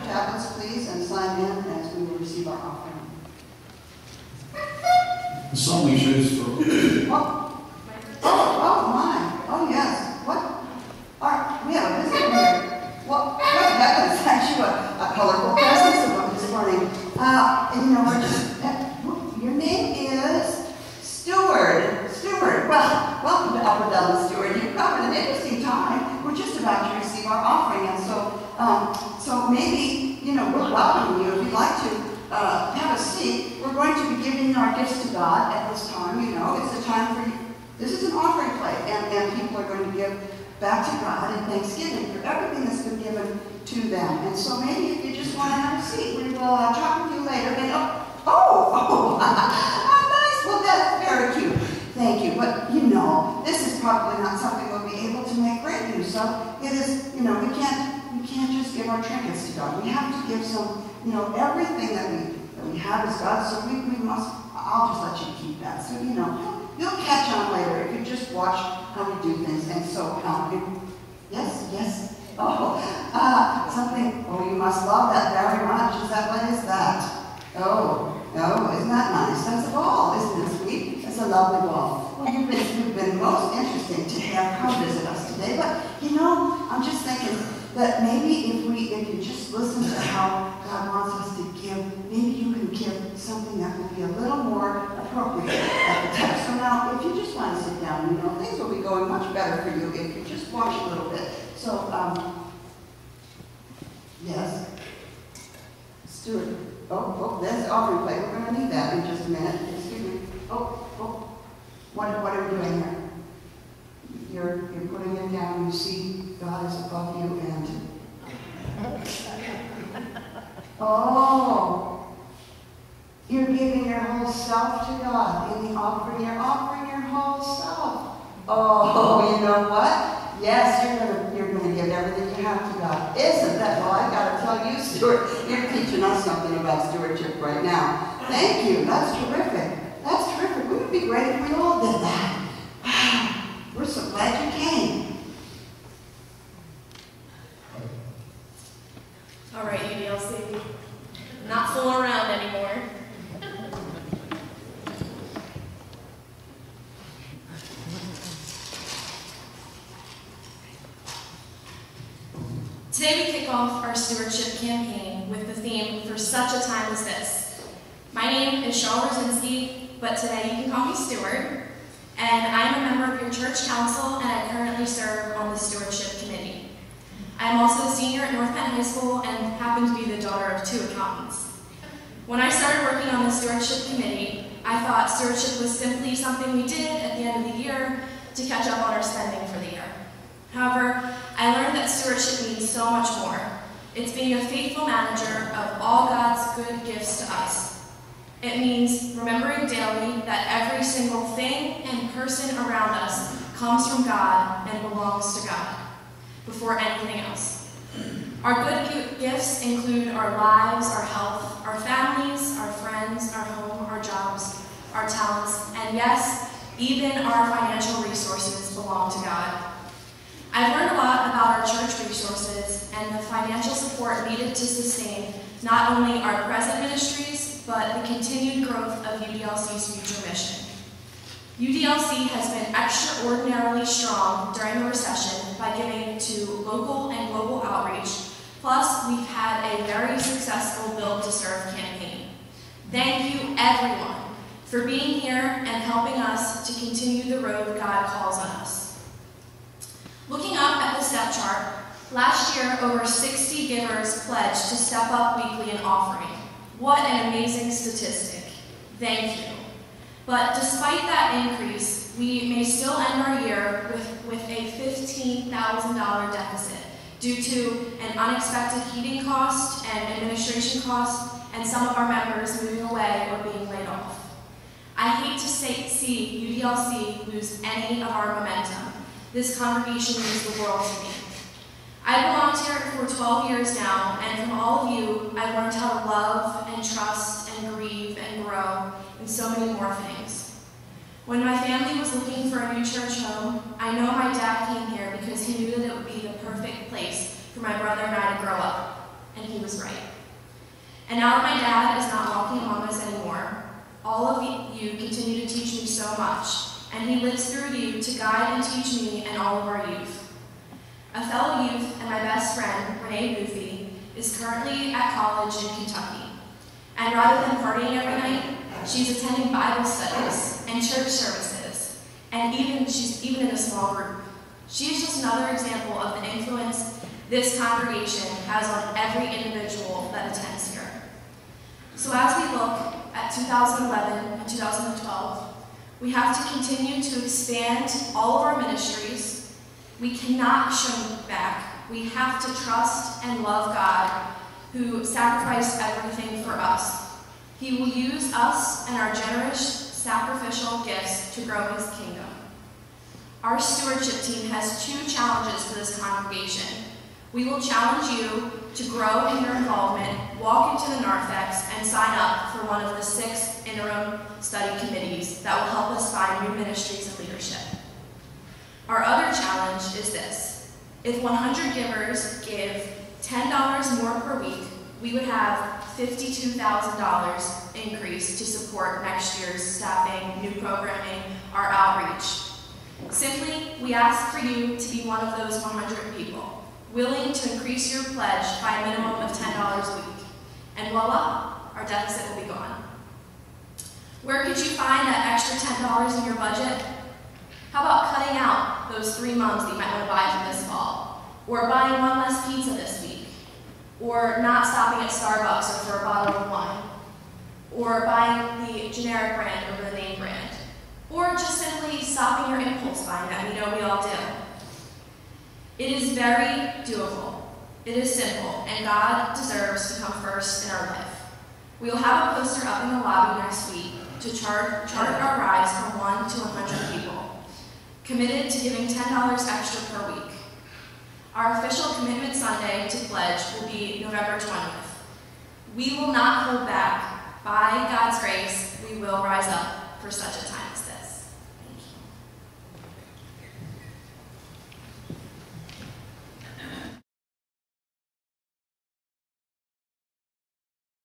your tablets, please, and sign in as we will receive our offering. The song we chose for... Oh my. Oh, yes. What? All right, we have a visitor here. Well, good heavens, actually a colorful presence this morning. And you know, we're just, your name is Steward. Well, welcome to Upper Dublin, Steward. You've come at an interesting time. We're just about to receive our offering, and so maybe, you know, we'll welcome you if you'd like to have a seat. We're going to be giving our gifts to God at this time. You know, it's a time for you. This is an offering plate, and people are going to give back to God in thanksgiving for everything that's been given to them. And so maybe if you just want to have a seat, we will talk with you later. And nice. Well, that's very cute. Thank you. But you know, this is probably not something we'll be able to make great use of. It is, you know, we can't just give our trinkets to God. We have to give some, you know, everything that we have is God. So we must. I'll just let you keep that. So you know. You'll catch on later if you just watch how we do things. And so, yes. Something. Oh, you must love that very much. What is that? Oh, isn't that nice? That's a ball, isn't it sweet? It's a lovely ball. Well, you've been most interesting to have come visit us today. But you know, I'm just thinking that maybe if you just listen to how God wants us to give, maybe you can give something that will be a little more appropriate at the time. So now, if you just want to sit down, you know, things will be going much better for you if you just watch a little bit. So, yes. Stuart. Oh, there's the offering plate. We're going to need that in just a minute. Excuse me. What are we doing here? You're putting it down. You see God is above you and... You're giving your whole self to God in the offering. You're offering your whole self. Oh, you know what? Yes, you're gonna give everything you have to God. Isn't that? Well, I gotta tell you, Stuart, you're teaching us something about stewardship right now. Thank you. That's terrific. Wouldn't it be great if we all did that? We're so glad you came. All right, UDLC. Not fooling around anymore. Today we kick off our stewardship campaign with the theme, For Such a Time as This. My name is Shaw Rosinski, but today you can call me Stewart, and I'm a member of your church council, and I currently serve on the stewardship committee. I'm also a senior at North Penn High School and happen to be the daughter of 2 accountants. When I started working on the stewardship committee, I thought stewardship was simply something we did at the end of the year to catch up on our spending for the year. However, I learned that stewardship means so much more. It's being a faithful manager of all God's good gifts to us. It means remembering daily that every single thing and person around us comes from God and belongs to God before anything else. Our good gifts include our lives, our health, our families, our friends, our home, our jobs, our talents, and yes, even our financial resources belong to God. I've learned a lot about our church resources and the financial support needed to sustain not only our present ministries, but the continued growth of UDLC's future mission. UDLC has been extraordinarily strong during the recession by giving to local and global outreach, plus we've had a very successful Build to Serve campaign. Thank you everyone for being here and helping us to continue the road God calls on us. Looking up at the step chart, last year over 60 givers pledged to step up weekly in offering. What an amazing statistic. Thank you. But despite that increase, we may still end our year with a $15,000 deficit due to an unexpected heating cost and administration cost, and some of our members moving away or being laid off. I hate to see UDLC lose any of our momentum. This congregation means the world to me. I've belonged here for 12 years now, and from all of you, I've learned how to love and trust and grieve and grow, and so many more things. When my family was looking for a new church home, I know my dad came here because he knew that it would be the perfect place for my brother and I to grow up. and he was right. And now that my dad is not walking among us anymore, all of you continue to teach me so much, and he lives through you to guide and teach me and all of our youth. A fellow youth and my best friend, Renee Boothie, is currently at college in Kentucky. And rather than partying every night, she's attending Bible studies and church services, and she's even in a small group. She is just another example of the influence this congregation has on every individual that attends here. So as we look at 2011 and 2012, we have to continue to expand all of our ministries. We cannot shrink back. We have to trust and love God, who sacrificed everything for us. He will use us and our generous sacrificial gifts to grow his kingdom. Our stewardship team has 2 challenges for this congregation. We will challenge you to grow in your involvement, walk into the narthex, and sign up for one of the 6 interim study committees that will help us find new ministries and leadership. Our other challenge is this. If 100 givers give $10 more per week, we would have $52,000 increase to support next year's staffing, new programming, our outreach. Simply, we ask for you to be one of those 100 people, willing to increase your pledge by a minimum of $10 a week. And voila, our deficit will be gone. Where could you find that extra $10 in your budget? How about cutting out those 3 mums that you might want to buy for this fall? Or buying 1 less pizza this week? Or not stopping at Starbucks or for a bottle of wine? Or buying the generic brand over the name brand? Or just simply stopping your impulse buying that we know we all do? It is very doable. It is simple, and God deserves to come first in our life. We will have a poster up in the lobby next week to chart our rides from 1 to 100 people, committed to giving $10 extra per week. Our official Commitment Sunday to pledge will be November 20th. We will not hold back. By God's grace, we will rise up for such a time.